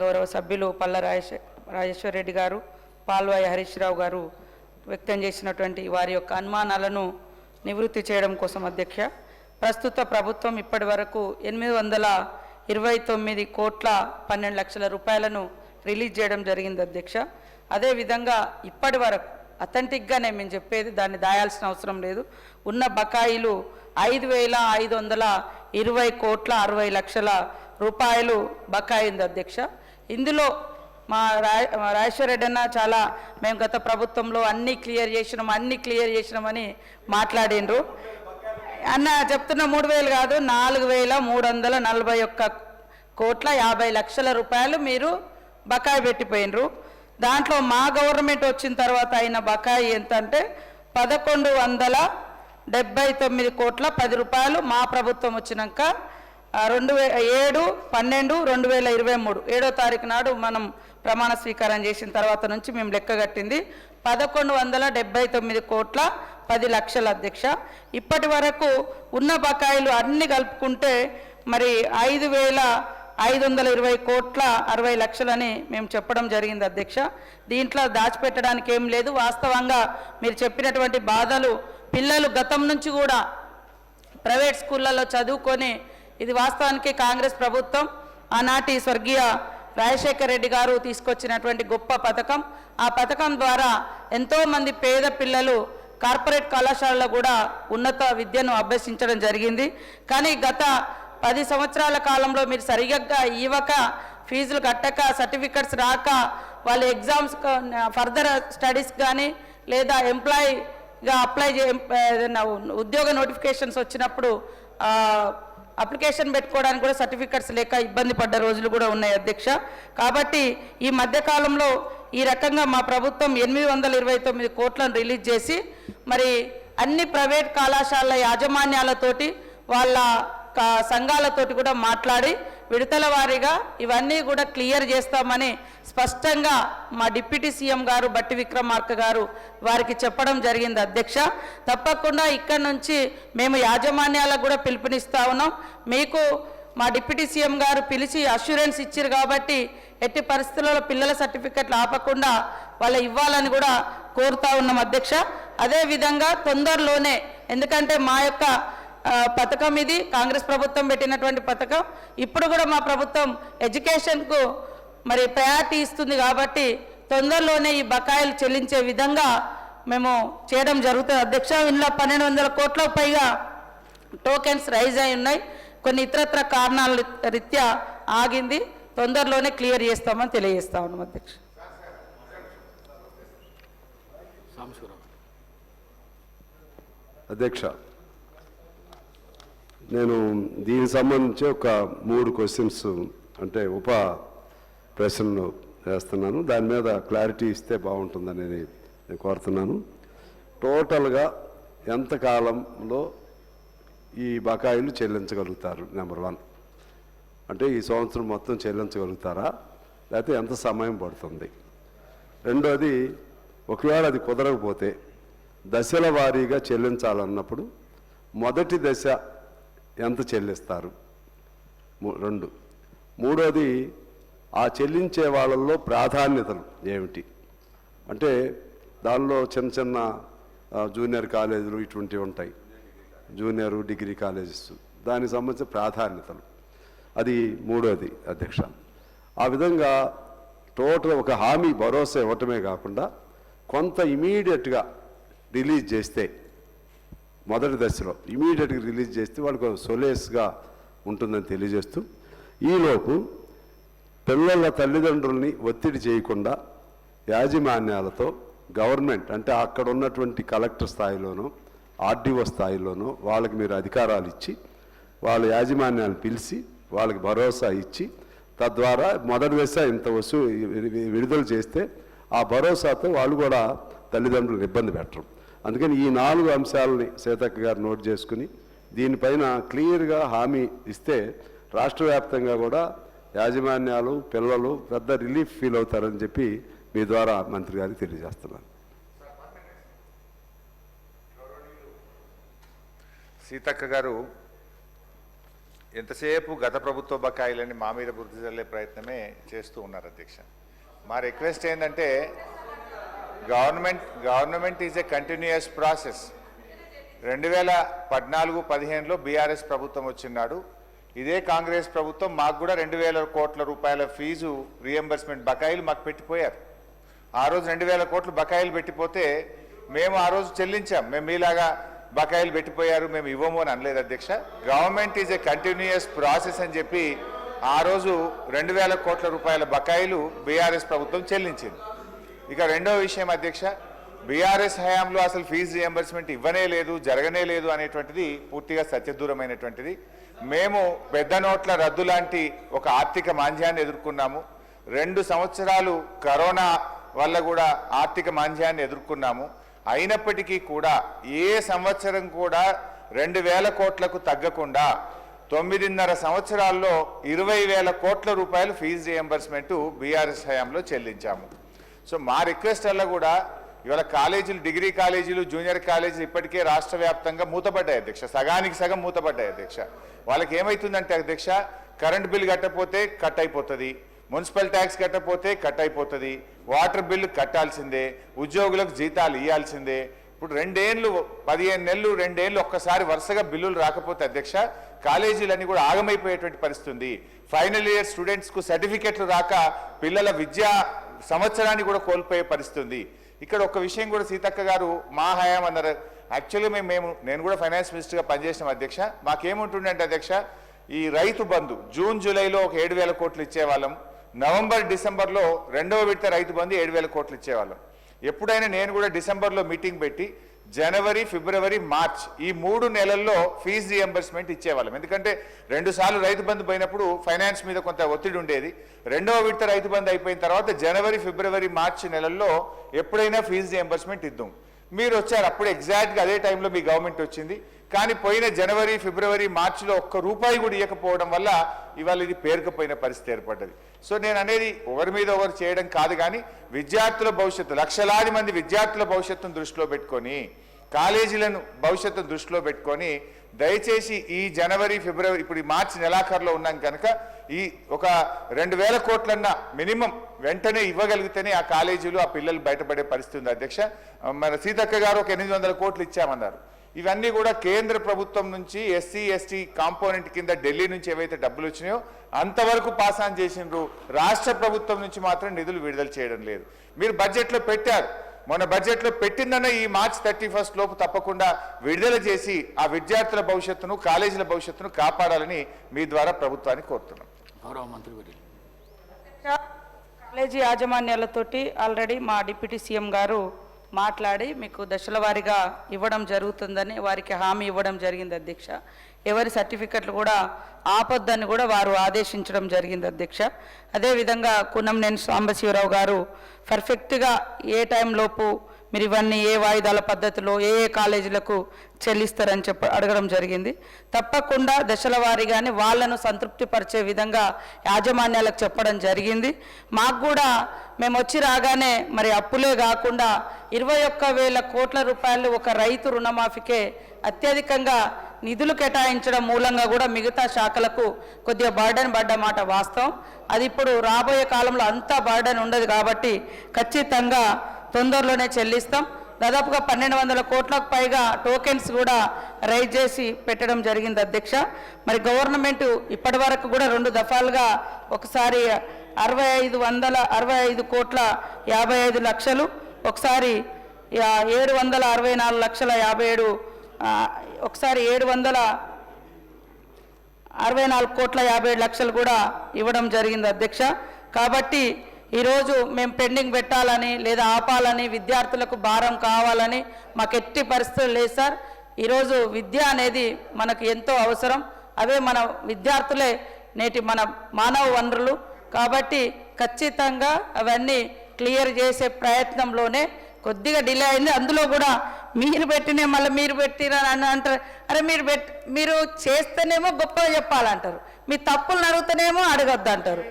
గౌరవ సభ్యులు పల్ల రాజేశ్వర్ రెడ్డి గారు, పాల్వాయి హరీష్ రావు గారు వ్యక్తం చేసినటువంటి వారి యొక్క అనుమానాలను నివృత్తి చేయడం కోసం అధ్యక్ష, ప్రస్తుత ప్రభుత్వం ఇప్పటి వరకు 829 కోట్ల 12 లక్షల రూపాయలను రిలీజ్ చేయడం జరిగింది అధ్యక్ష. అదేవిధంగా ఇప్పటి వరకు అథెంటిక్గానే మేము చెప్పేది, దాన్ని దాయాల్సిన అవసరం లేదు, ఉన్న బకాయిలు 5,520 కోట్ల 60 లక్షల రూపాయలు బకాయి ఉంది అధ్యక్ష. ఇందులో మా రాజేశ్వర రెడ్డి అన్న చాలా మేము గత ప్రభుత్వంలో అన్నీ క్లియర్ చేసినామని మాట్లాడిండ్రు అన్న. చెప్తున్న 3,000 కాదు, 4,341 కోట్ల 50 లక్షల రూపాయలు మీరు బకాయి పెట్టిపోయినరు. దాంట్లో మా గవర్నమెంట్ వచ్చిన తర్వాత అయిన బకాయి ఎంత అంటే 1,179 కోట్ల 10 రూపాయలు. మా ప్రభుత్వం వచ్చినాక 7/12/2023 7వ తారీఖు నాడు మనం ప్రమాణ స్వీకారం చేసిన తర్వాత నుంచి మేము లెక్కగట్టింది 1,179 కోట్ల 10 లక్షల అధ్యక్ష. ఇప్పటి వరకు ఉన్న బకాయిలు అన్ని కలుపుకుంటే మరి 5,520 కోట్ల 60 లక్షలని మేము చెప్పడం జరిగింది అధ్యక్ష. దీంట్లో దాచిపెట్టడానికి ఏం లేదు. వాస్తవంగా మీరు చెప్పినటువంటి బాధలు, పిల్లలు గతం నుంచి కూడా ప్రైవేట్ స్కూళ్ళలో చదువుకొని, ఇది వాస్తవానికి కాంగ్రెస్ ప్రభుత్వం ఆనాటి స్వర్గీయ రాజశేఖర రెడ్డి గారు తీసుకొచ్చినటువంటి గొప్ప పథకం. ఆ పథకం ద్వారా ఎంతోమంది పేద పిల్లలు కార్పొరేట్ కళాశాలలో కూడా ఉన్నత విద్యను అభ్యసించడం జరిగింది. కానీ గత 10 సంవత్సరాల కాలంలో మీరు సరిగ్గా ఇవ్వక, ఫీజులు కట్టక, సర్టిఫికెట్స్ రాక, వాళ్ళ ఎగ్జామ్స్ ఫర్దర్ స్టడీస్ కానీ లేదా ఎంప్లాయీగా ఏదైనా ఉద్యోగ నోటిఫికేషన్స్ వచ్చినప్పుడు అప్లికేషన్ పెట్టుకోవడానికి కూడా సర్టిఫికెట్స్ లేక ఇబ్బంది పడ్డ రోజులు కూడా ఉన్నాయి అధ్యక్ష. కాబట్టి ఈ మధ్యకాలంలో ఈ రకంగా మా ప్రభుత్వం 829 కోట్లను రిలీజ్ చేసి మరి అన్ని ప్రైవేట్ కళాశాలల యాజమాన్యాలతోటి వాళ్ళ సంఘాలతోటి కూడా మాట్లాడి విడతల వారీగా ఇవన్నీ కూడా క్లియర్ చేస్తామని స్పష్టంగా మా డిప్యూటీ సీఎం గారు బట్టి విక్రమార్క గారు వారికి చెప్పడం జరిగింది అధ్యక్ష. తప్పకుండా ఇక్కడి నుంచి మేము యాజమాన్యాలకు కూడా పిలుపునిస్తా ఉన్నాం. మీకు మా డిప్యూటీ సీఎం గారు పిలిచి అష్యూరెన్స్ ఇచ్చారు కాబట్టి ఎట్టి పరిస్థితుల్లో పిల్లల సర్టిఫికెట్లు ఆపకుండా వాళ్ళు ఇవ్వాలని కూడా కోరుతా ఉన్నాం అధ్యక్ష. అదేవిధంగా తొందరలోనే, ఎందుకంటే మా యొక్క పథకం ఇది కాంగ్రెస్ ప్రభుత్వం పెట్టినటువంటి పథకం, ఇప్పుడు కూడా మా ప్రభుత్వం ఎడ్యుకేషన్కు మరి ప్రయారిటీ ఇస్తుంది కాబట్టి తొందరలోనే ఈ బకాయిలు చెల్లించే విధంగా మేము చేయడం జరుగుతుంది అధ్యక్ష. ఇందులో 1,200 కోట్ల పైగా టోకెన్స్ రైజ్ అయి ఉన్నాయి. కొన్ని ఇతరత్ర కారణాల రీత్యా ఆగింది. తొందరలోనే క్లియర్ చేస్తామని తెలియజేస్తా ఉన్నాం అధ్యక్ష. అధ్యక్ష, నేను దీనికి సంబంధించి ఒక 3 క్వశ్చన్స్ అంటే ఉప ప్రశ్నలు వేస్తున్నాను. దాని మీద క్లారిటీ ఇస్తే బాగుంటుందనేది నేను కోరుతున్నాను. టోటల్గా ఎంతకాలంలో ఈ బకాయిలు చెల్లించగలుగుతారు? నెంబర్ 1 అంటే ఈ సంవత్సరం మొత్తం చెల్లించగలుగుతారా, లేకపోతే ఎంత సమయం పడుతుంది? రెండోది, ఒకవేళ అది కుదరకపోతే దశల వారీగా చెల్లించాలన్నప్పుడు మొదటి దశ ఎంత చెల్లిస్తారు? 2. మూడోది, ఆ చెల్లించే వాళ్ళల్లో ప్రాధాన్యతలు ఏమిటి? అంటే దానిలో చిన్న చిన్న జూనియర్ కాలేజీలు ఇటువంటివి ఉంటాయి, జూనియర్ డిగ్రీ కాలేజెస్, దానికి సంబంధించిన ప్రాధాన్యతలు, అది మూడోది అధ్యక్ష. ఆ విధంగా టోటల్ ఒక హామీ భరోసా ఇవ్వటమే కాకుండా కొంత ఇమీడియట్గా రిలీజ్ చేస్తే, మొదటి దశలో ఇమీడియట్గా రిలీజ్ చేస్తే వాళ్ళకు సొలేస్గా ఉంటుందని తెలియజేస్తూ, ఈలోపు పిల్లల తల్లిదండ్రుల్ని ఒత్తిడి చేయకుండా యాజమాన్యాలతో గవర్నమెంట్ అంటే అక్కడ ఉన్నటువంటి కలెక్టర్ స్థాయిలోనో ఆర్డీఓ స్థాయిలోనో వాళ్ళకి మీరు అధికారాలు ఇచ్చి వాళ్ళ యాజమాన్యాన్ని పిలిచి వాళ్ళకి భరోసా ఇచ్చి, తద్వారా మొదటి దశ ఇంత విడుదల చేస్తే ఆ భరోసాతో వాళ్ళు కూడా తల్లిదండ్రులను ఇబ్బంది పెట్టరు. అందుకని ఈ 4 అంశాలని సీతక్క గారు నోట్ చేసుకుని దీనిపైన క్లియర్గా హామీ ఇస్తే రాష్ట్ర వ్యాప్తంగా కూడా యాజమాన్యాలు, పిల్లలు పెద్ద రిలీఫ్ ఫీల్ అవుతారని చెప్పి మీ ద్వారా మంత్రి గారికి తెలియజేస్తున్నాను. సీతక్క గారు ఎంతసేపు గత ప్రభుత్వ బకాయిలని మా మీద బుద్ధి చల్లే ప్రయత్నమే చేస్తూ ఉన్నారు అధ్యక్ష. మా రిక్వెస్ట్ ఏంటంటే government is a continuous process. 2014-15లో బీఆర్ఎస్ ప్రభుత్వం వచ్చినాడు, ఇదే కాంగ్రెస్ ప్రభుత్వం మాకు కూడా 2,000 కోట్ల రూపాయల ఫీజు రియంబర్స్మెంట్ బకాయిలు మాకు పెట్టిపోయారు. ఆ రోజు 2,000 కోట్లు బకాయిలు పెట్టిపోతే మేము ఆ రోజు చెల్లించాం. మేము మీలాగా బకాయిలు పెట్టిపోయారు మేము ఇవ్వము అని అనలేదు అధ్యక్ష. Government is a continuous process అని చెప్పి ఆ రోజు 2,000 కోట్ల రూపాయల బకాయిలు బీఆర్ఎస్ ప్రభుత్వం చెల్లించింది. ఇక రెండో విషయం అధ్యక్ష, బీఆర్ఎస్ హయాంలో అసలు ఫీజు రియంబర్స్మెంట్ ఇవ్వనే లేదు, జరగనే లేదు అనేటువంటిది పూర్తిగా సత్యదూరమైనటువంటిది. మేము పెద్ద నోట్ల రద్దు లాంటి ఒక ఆర్థిక మాంద్యాన్ని ఎదుర్కొన్నాము. 2 సంవత్సరాలు కరోనా వల్ల కూడా ఆర్థిక మాంద్యాన్ని ఎదుర్కొన్నాము. అయినప్పటికీ కూడా ఏ సంవత్సరం కూడా 2,000 కోట్లకు తగ్గకుండా 9.5 సంవత్సరాల్లో 20,000 కోట్ల రూపాయలు ఫీజు రియంబర్స్మెంట్ బీఆర్ఎస్ హయాంలో చెల్లించాము. సో మా రిక్వెస్ట్ వల్ల కూడా ఇవాళ కాలేజీలు, డిగ్రీ కాలేజీలు, జూనియర్ కాలేజీలు ఇప్పటికే రాష్ట్ర వ్యాప్తంగా మూతపడ్డాయి అధ్యక్ష. సగానికి సగం మూతపడ్డాయి అధ్యక్ష. వాళ్ళకి ఏమవుతుందంటే అధ్యక్ష, కరెంట్ బిల్ కట్టకపోతే కట్ అయిపోతుంది, మున్సిపల్ ట్యాక్స్ కట్టకపోతే కట్ అయిపోతుంది, వాటర్ బిల్లు కట్టాల్సిందే, ఉద్యోగులకు జీతాలు ఇవ్వాల్సిందే. ఇప్పుడు 2 ఏళ్ళు 15 నెలలు 2 ఏళ్ళు ఒక్కసారి వరుసగా బిల్లులు రాకపోతే అధ్యక్ష కాలేజీలన్నీ కూడా ఆగమైపోయేటువంటి పరిస్థితి ఉంది. ఫైనల్ ఇయర్ స్టూడెంట్స్కు సర్టిఫికెట్లు రాక పిల్లల విద్యా సంవత్సరాన్ని కూడా కోల్పోయే పరిస్థితి ఉంది. ఇక్కడ ఒక విషయం కూడా సీతక్క గారు మా హయాం అన్నారు. యాక్చువల్గా నేను కూడా ఫైనాన్స్ మినిస్టర్గా పనిచేసిన అధ్యక్ష. మాకేముంటుందంటే అధ్యక్ష, ఈ రైతు బంధు జూన్ జూలైలో ఒక 7,000 కోట్లు ఇచ్చేవాళ్ళం, నవంబర్ డిసెంబర్లో 2వ విడత రైతు బంధు 7,000 కోట్లు ఇచ్చేవాళ్ళం. ఎప్పుడైనా నేను కూడా డిసెంబర్లో మీటింగ్ పెట్టి జనవరి, ఫిబ్రవరి, మార్చ్ ఈ 3 నెలల్లో ఫీజు రియంబర్స్మెంట్ ఇచ్చేవాళ్ళం. ఎందుకంటే 2 సార్లు రైతు బంధు పోయినప్పుడు ఫైనాన్స్ మీద కొంత ఒత్తిడి ఉండేది. 2వ విడత రైతు బంధు అయిపోయిన తర్వాత జనవరి, ఫిబ్రవరి, మార్చి నెలల్లో ఎప్పుడైనా ఫీజు రియంబర్స్మెంట్ ఇద్దాం. మీరు వచ్చారు, అప్పుడు ఎగ్జాక్ట్గా అదే టైంలో మీ గవర్నమెంట్ వచ్చింది. కానీ పోయిన జనవరి, ఫిబ్రవరి, మార్చిలో ₹1 కూడా ఇవ్వకపోవడం వల్ల ఇవాళ ఇది పేరుకుపోయిన పరిస్థితి ఏర్పడ్డది. సో నేను అనేది ఒకరి మీద ఒకరు చేయడం కాదు, కానీ విద్యార్థుల భవిష్యత్తు, లక్షలాది మంది విద్యార్థుల భవిష్యత్తును దృష్టిలో పెట్టుకొని, కాలేజీలను భవిష్యత్తును దృష్టిలో పెట్టుకొని దయచేసి ఈ జనవరి, ఫిబ్రవరి, ఇప్పుడు ఈ మార్చి నెలాఖరులో ఉన్నాం కనుక ఈ ఒక 2,000 కోట్లన్నా మినిమం వెంటనే ఇవ్వగలిగితేనే ఆ కాలేజీలు, ఆ పిల్లలు బయటపడే పరిస్థితి ఉంది అధ్యక్ష. మన సీతక్క గారు ఒక 800 కోట్లు ఇచ్చామన్నారు. ఇవన్నీ కూడా కేంద్ర ప్రభుత్వం నుంచి ఎస్సీ ఎస్టీ కాంపోనెంట్ కింద ఢిల్లీ నుంచి ఏవైతే డబ్బులు వచ్చినాయో అంతవరకు పాస్ ఆన్ చేసిండ్రు. రాష్ట్ర ప్రభుత్వం నుంచి మాత్రం నిధులు విడుదల చేయడం లేదు. మీరు బడ్జెట్లో పెట్టారు, మొన్న బడ్జెట్లో పెట్టిందన్న ఈ మార్చ్ 31 లోపు తప్పకుండా విడుదల చేసి ఆ విద్యార్థుల భవిష్యత్తును, కాలేజీల భవిష్యత్తును కాపాడాలని మీ ద్వారా ప్రభుత్వాన్ని కోరుతున్నాం. కాలేజీ యాజమాన్యాలతోటి ఆల్రెడీ మా డిప్యూటీ సీఎం గారు మాట్లాడి మీకు దశల వారీగా ఇవ్వడం జరుగుతుందని వారికి హామీ ఇవ్వడం జరిగింది అధ్యక్ష. ఎవరి సర్టిఫికెట్లు కూడా ఆపొద్దని కూడా వారు ఆదేశించడం జరిగింది అధ్యక్ష. అదేవిధంగా కున్నంనేని సాంబశివరావు గారు పర్ఫెక్ట్గా ఏ టైంలోపు మీరు ఇవన్నీ ఏ వాయిదాల పద్ధతిలో ఏ కాలేజీలకు చెల్లిస్తారని అడగడం జరిగింది. తప్పకుండా దశల వారీగానే వాళ్ళను సంతృప్తిపరిచే విధంగా యాజమాన్యాలకు చెప్పడం జరిగింది. మాకు కూడా మేము వచ్చి రాగానే మరి అప్పులే కాకుండా 21,000 కోట్ల రూపాయలు ఒక రైతు రుణమాఫీకే అత్యధికంగా నిధులు కేటాయించడం మూలంగా కూడా మిగతా శాఖలకు కొద్దిగా బర్డెన్ పడ్డ మాట వాస్తవం. అది ఇప్పుడు రాబోయే కాలంలో అంతా బర్డెన్ ఉండదు కాబట్టి ఖచ్చితంగా తొందరలోనే చెల్లిస్తాం. దాదాపుగా 1,200 కోట్లకు పైగా టోకెన్స్ కూడా రైజ్ చేసి పెట్టడం జరిగింది అధ్యక్ష. మరి గవర్నమెంట్ ఇప్పటి వరకు కూడా 2 దఫాలుగా ఒకసారి 65 కోట్ల 55 లక్షలు, ఒకసారి 764 లక్షల 57, ఒకసారి 764 కోట్ల 57 లక్షలు కూడా ఇవ్వడం జరిగింది అధ్యక్ష. కాబట్టి ఈరోజు మేము పెండింగ్ పెట్టాలని లేదా ఆపాలని, విద్యార్థులకు భారం కావాలని మాకు ఎట్టి పరిస్థితులు లేదు సార్. ఈరోజు విద్య అనేది మనకు ఎంతో అవసరం. అవే మన విద్యార్థులే నేటి మన మానవ వనరులు. కాబట్టి ఖచ్చితంగా అవన్నీ క్లియర్ చేసే ప్రయత్నంలోనే కొద్దిగా డిలే అయింది. అందులో కూడా మీరు పెట్టినే మళ్ళీ మీరు పెట్టిరని అంటారు. అరే మీరు చేస్తేనేమో గొప్పగా చెప్పాలంటారు, మీ తప్పులు అడుగుతానేమో అడగొద్దు అంటారు.